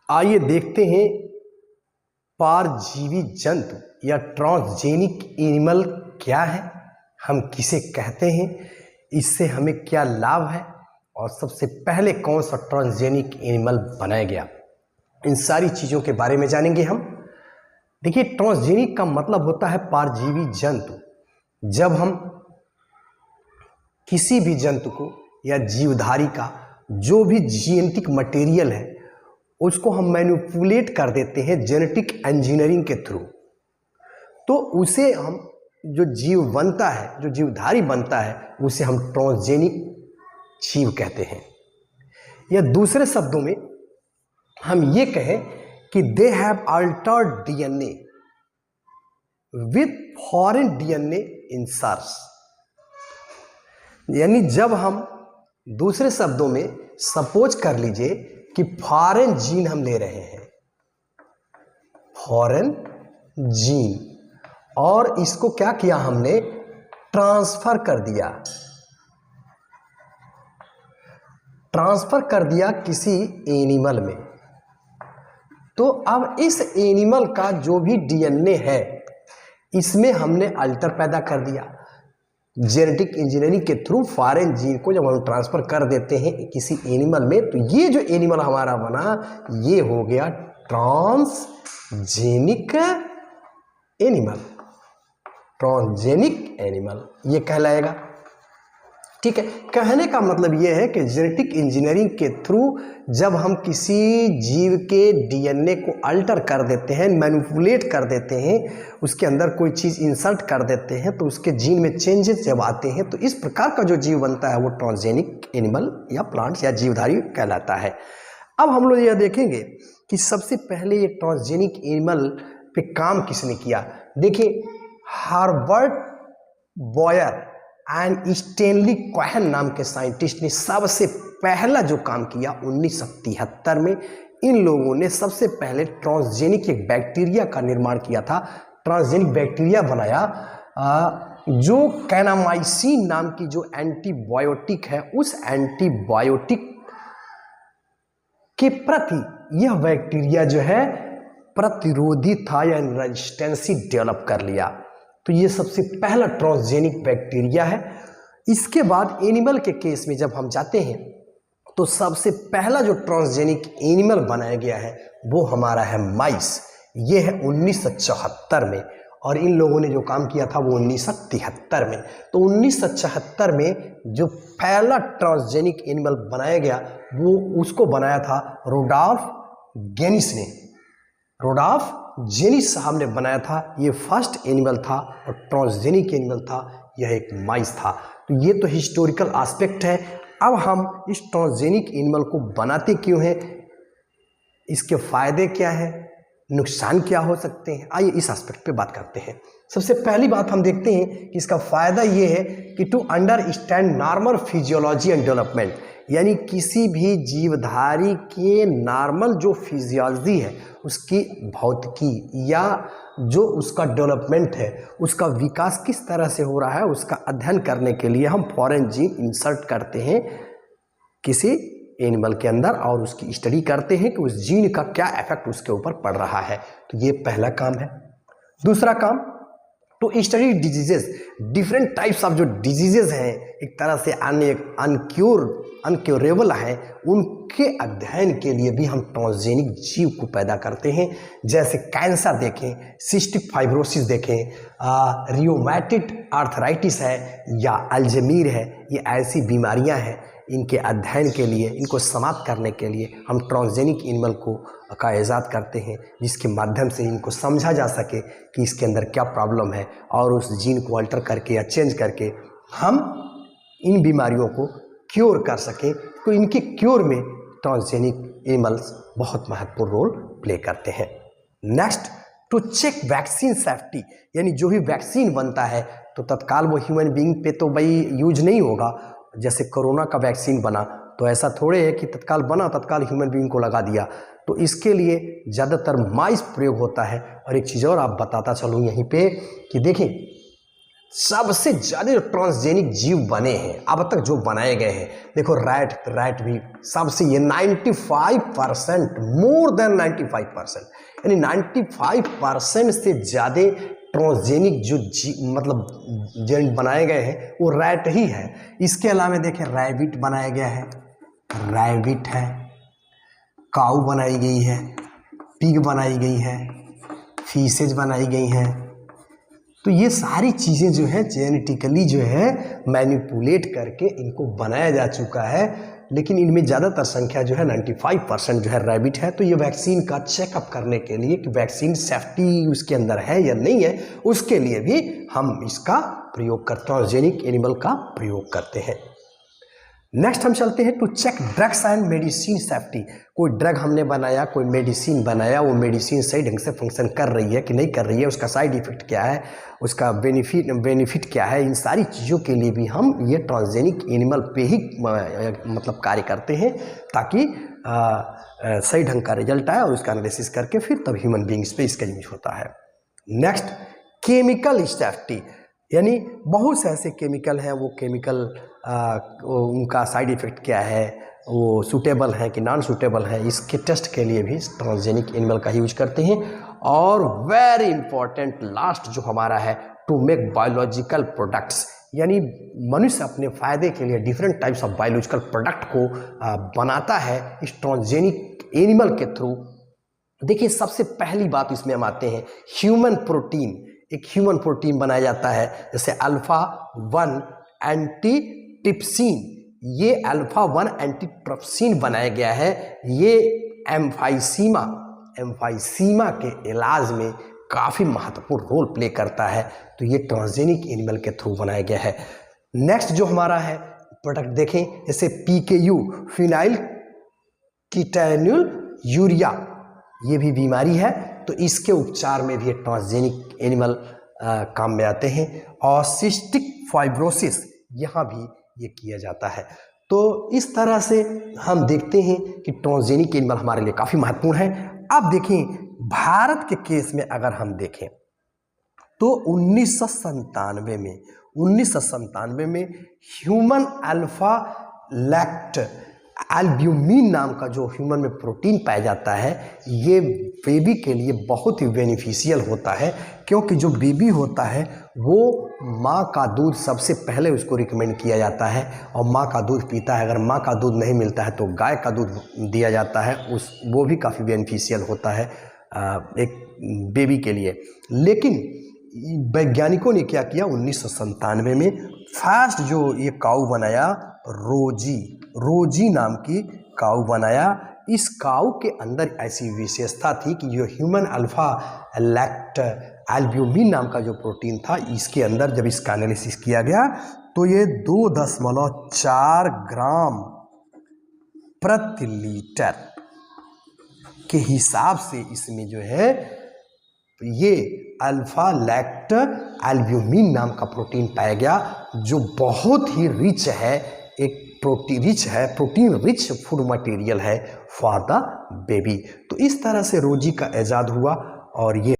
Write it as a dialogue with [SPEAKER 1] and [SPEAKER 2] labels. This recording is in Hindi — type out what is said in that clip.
[SPEAKER 1] आइए देखते हैं परजीवी जंतु या ट्रांसजेनिक एनिमल क्या है, हम किसे कहते हैं, इससे हमें क्या लाभ है और सबसे पहले कौन सा ट्रांसजेनिक एनिमल बनाया गया, इन सारी चीज़ों के बारे में जानेंगे हम। देखिए, ट्रांसजेनिक का मतलब होता है परजीवी जंतु। जब हम किसी भी जंतु को या जीवधारी का जो भी जेनेटिक मटेरियल है उसको हम मैनिपुलेट कर देते हैं जेनेटिक इंजीनियरिंग के थ्रू, तो उसे हम जो जीव बनता है, जो जीवधारी बनता है, उसे हम ट्रांसजेनिक जीव कहते हैं। या दूसरे शब्दों में हम ये कहें कि they have Altered DNA with foreign DNA inserts. यानी जब हम दूसरे शब्दों में सपोज कर लीजिए कि फॉरेन जीन हम ले रहे हैं, फॉरेन जीन, और इसको क्या किया हमने, ट्रांसफर कर दिया, किसी एनिमल में। तो अब इस एनिमल का जो भी डीएनए है इसमें हमने अल्टर पैदा कर दिया जेनेटिक इंजीनियरिंग के थ्रू। फॉरेन जीन को जब हम ट्रांसफर कर देते हैं किसी एनिमल में, तो ये जो एनिमल हमारा बना ये हो गया ट्रांसजेनिक एनिमल, ट्रांसजेनिक एनिमल ये कहलाएगा। ठीक है, कहने का मतलब ये है कि जेनेटिक इंजीनियरिंग के थ्रू जब हम किसी जीव के डीएनए को अल्टर कर देते हैं, मैनिपुलेट कर देते हैं, उसके अंदर कोई चीज़ इंसर्ट कर देते हैं, तो उसके जीन में चेंजेस जब आते हैं तो इस प्रकार का जो जीव बनता है वो ट्रांसजेनिक एनिमल या प्लांट्स या जीवधारी कहलाता है। अब हम लोग यह देखेंगे कि सबसे पहले ये ट्रांसजेनिक एनिमल पे काम किसने किया। देखिए, Herbert Boyer and Stanley Cohen नाम के साइंटिस्ट ने सबसे पहला जो काम किया 1973 में, इन लोगों ने सबसे पहले ट्रांसजेनिक एक बैक्टीरिया का निर्माण किया था। ट्रांसजेनिक बैक्टीरिया बनाया जो कैनामाइसिन नाम की जो एंटीबायोटिक है, उस एंटीबायोटिक के प्रति यह बैक्टीरिया जो है प्रतिरोधी था या रेजिस्टेंसी डेवलप कर लिया। तो ये सबसे पहला ट्रांसजेनिक बैक्टीरिया है। इसके बाद एनिमल के केस में जब हम जाते हैं तो सबसे पहला जो ट्रांसजेनिक एनिमल बनाया गया है वो हमारा है माइस। ये है 1974 में, और इन लोगों ने जो काम किया था वो 1973 में। तो 1974 में जो पहला ट्रांसजेनिक एनिमल बनाया गया वो उसको बनाया था रोडॉल्फ जेनिस ने। रोडॉल्फ जेनिस साहब ने बनाया था। ये फर्स्ट एनिमल था और ट्रांसजेनिक एनिमल था, यह एक माइस था। तो ये तो हिस्टोरिकल एस्पेक्ट है। अब हम इस ट्रांसजेनिक एनिमल को बनाते क्यों हैं, इसके फायदे क्या हैं, नुकसान क्या हो सकते हैं, आइए इस एस्पेक्ट पे बात करते हैं। सबसे पहली बात हम देखते हैं कि इसका फ़ायदा ये है कि to understand normal physiology and development, यानी किसी भी जीवधारी के नॉर्मल जो फिजियोलॉजी है, उसकी भौतिकी या जो उसका डेवलपमेंट है, उसका विकास किस तरह से हो रहा है, उसका अध्ययन करने के लिए हम फॉरेन जीन इंसर्ट करते हैं किसी एनिमल के अंदर और उसकी स्टडी करते हैं कि उस जीन का क्या इफेक्ट उसके ऊपर पड़ रहा है। तो ये पहला काम है। दूसरा काम, to study diseases, different types of जो डिजीजेस हैं, एक तरह से अनक्योरेबल हैं, उनके अध्ययन के लिए भी हम ट्रांसजेनिक जीव को पैदा करते हैं। जैसे कैंसर देखें, सिस्टिक फाइब्रोसिस देखें, रियोमेटिड आर्थराइटिस है या अल्जाइमर है, ये ऐसी बीमारियां हैं, इनके अध्ययन के लिए, इनको समाप्त करने के लिए हम ट्रांसजेनिक एनिमल को का इजाद करते हैं, जिसके माध्यम से इनको समझा जा सके कि इसके अंदर क्या प्रॉब्लम है और उस जीन को अल्टर करके या चेंज करके हम इन बीमारियों को क्योर कर सकें। तो इनके क्योर में ट्रांसजेनिक एनिमल्स बहुत महत्वपूर्ण रोल प्ले करते हैं। Next, to check vaccine safety, यानी जो भी वैक्सीन बनता है तो तत्काल वो ह्यूमन बीइंग पे तो भाई यूज नहीं होगा। जैसे कोरोना का वैक्सीन बना तो ऐसा थोड़े है कि तत्काल बना तत्काल ह्यूमन बीइंग को लगा दिया। तो इसके लिए ज़्यादातर माइस प्रयोग होता है। और एक चीज़ और आप बताता चलूँ यहीं पे कि देखें, सबसे ज़्यादा ट्रांसजेनिक जीव बने हैं अब तक जो बनाए गए हैं, देखो रैट भी सबसे, ये 95%, मोर देन 95%, यानी 95% से ज़्यादा ट्रांसजेनिक जो मतलब जेन बनाए गए हैं वो रैट ही है। इसके अलावा देखें रैबिट बनाया गया है, रैबिट है, काऊ बनाई गई है, पिग बनाई गई है, फिशेज बनाई गई हैं। तो ये सारी चीज़ें जो है जेनेटिकली जो है मैनिपुलेट करके इनको बनाया जा चुका है, लेकिन इनमें ज़्यादातर संख्या जो है 95% जो है रैबिट है। तो ये वैक्सीन का चेकअप करने के लिए कि वैक्सीन सेफ्टी उसके अंदर है या नहीं है, उसके लिए भी हम इसका प्रयोग करते हैं, ट्रांसजेनिक एनिमल का प्रयोग करते हैं। नेक्स्ट हम चलते हैं to check drugs and medicine safety. कोई ड्रग हमने बनाया, कोई मेडिसिन बनाया, वो मेडिसिन सही ढंग से फंक्शन कर रही है कि नहीं कर रही है, उसका साइड इफेक्ट क्या है, उसका बेनिफिट क्या है, इन सारी चीज़ों के लिए भी हम ये ट्रांसजेनिक एनिमल पे ही मतलब कार्य करते हैं, ताकि सही ढंग का रिजल्ट आए और उसका एनालिसिस करके फिर तब ह्यूमन बींग्स पे इसका यूज होता है। नेक्स्ट केमिकल सेफ्टी, यानी बहुत से ऐसे केमिकल हैं, वो केमिकल उनका साइड इफ़ेक्ट क्या है, वो सूटेबल है कि नॉन सूटेबल है, इसके टेस्ट के लिए भी ट्रांसजेनिक एनिमल का यूज करते हैं। और वेरी इंपॉर्टेंट लास्ट जो हमारा है, टू मेक बायोलॉजिकल प्रोडक्ट्स, यानी मनुष्य अपने फ़ायदे के लिए different types of biological product को बनाता है इस ट्रांसजेनिक एनिमल के थ्रू। देखिए सबसे पहली बात इसमें हम आते हैं ह्यूमन प्रोटीन। एक ह्यूमन प्रोटीन बनाया जाता है, जैसे अल्फा-1 एंटीट्रिप्सिन, ये अल्फा-1 एंटीट्रिप्सिन बनाया गया है। ये एम्फाइसीमा के इलाज में काफ़ी महत्वपूर्ण रोल प्ले करता है। तो ये ट्रांसजेनिक एनिमल के थ्रू बनाया गया है। नेक्स्ट जो हमारा है प्रोडक्ट देखें, जैसे PKU, फिनाइल कीटोन्यूल यूरिया, ये भी बीमारी है, तो इसके उपचार में भी ट्रांसजेनिक एनिमल काम में आते हैं। और सिस्टिक फाइब्रोसिस, यहाँ भी ये किया जाता है। तो इस तरह से हम देखते हैं कि ट्रांसजेनिक एनिमल हमारे लिए काफ़ी महत्वपूर्ण है। अब देखें भारत के केस में अगर हम देखें तो 1997 में ह्यूमन अल्फा लैक्ट एल्ब्यूमिन नाम का जो ह्यूमन में प्रोटीन पाया जाता है, ये बेबी के लिए बहुत ही बेनिफिशियल होता है, क्योंकि जो बेबी होता है वो माँ का दूध सबसे पहले उसको रिकमेंड किया जाता है, और माँ का दूध पीता है। अगर माँ का दूध नहीं मिलता है तो गाय का दूध दिया जाता है, वो भी काफ़ी बेनिफिशियल होता है एक बेबी के लिए। लेकिन वैज्ञानिकों ने क्या किया, 1997 में फर्स्ट जो ये काऊ बनाया, रोजी नाम की काऊ बनाया। इस काऊ के अंदर ऐसी विशेषता थी कि जो ह्यूमन अल्फा लैक्ट एल्ब्यूमिन नाम का जो प्रोटीन था, इसके अंदर जब इसका एनालिसिस किया गया तो ये 2.4 ग्राम प्रति लीटर के हिसाब से इसमें जो है ये अल्फा लैक्ट एल्ब्यूमिन नाम का प्रोटीन पाया गया, जो बहुत ही रिच है, एक प्रोटीन रिच फूड मटेरियल है फॉर द बेबी। तो इस तरह से रोजी का इजाद हुआ और ये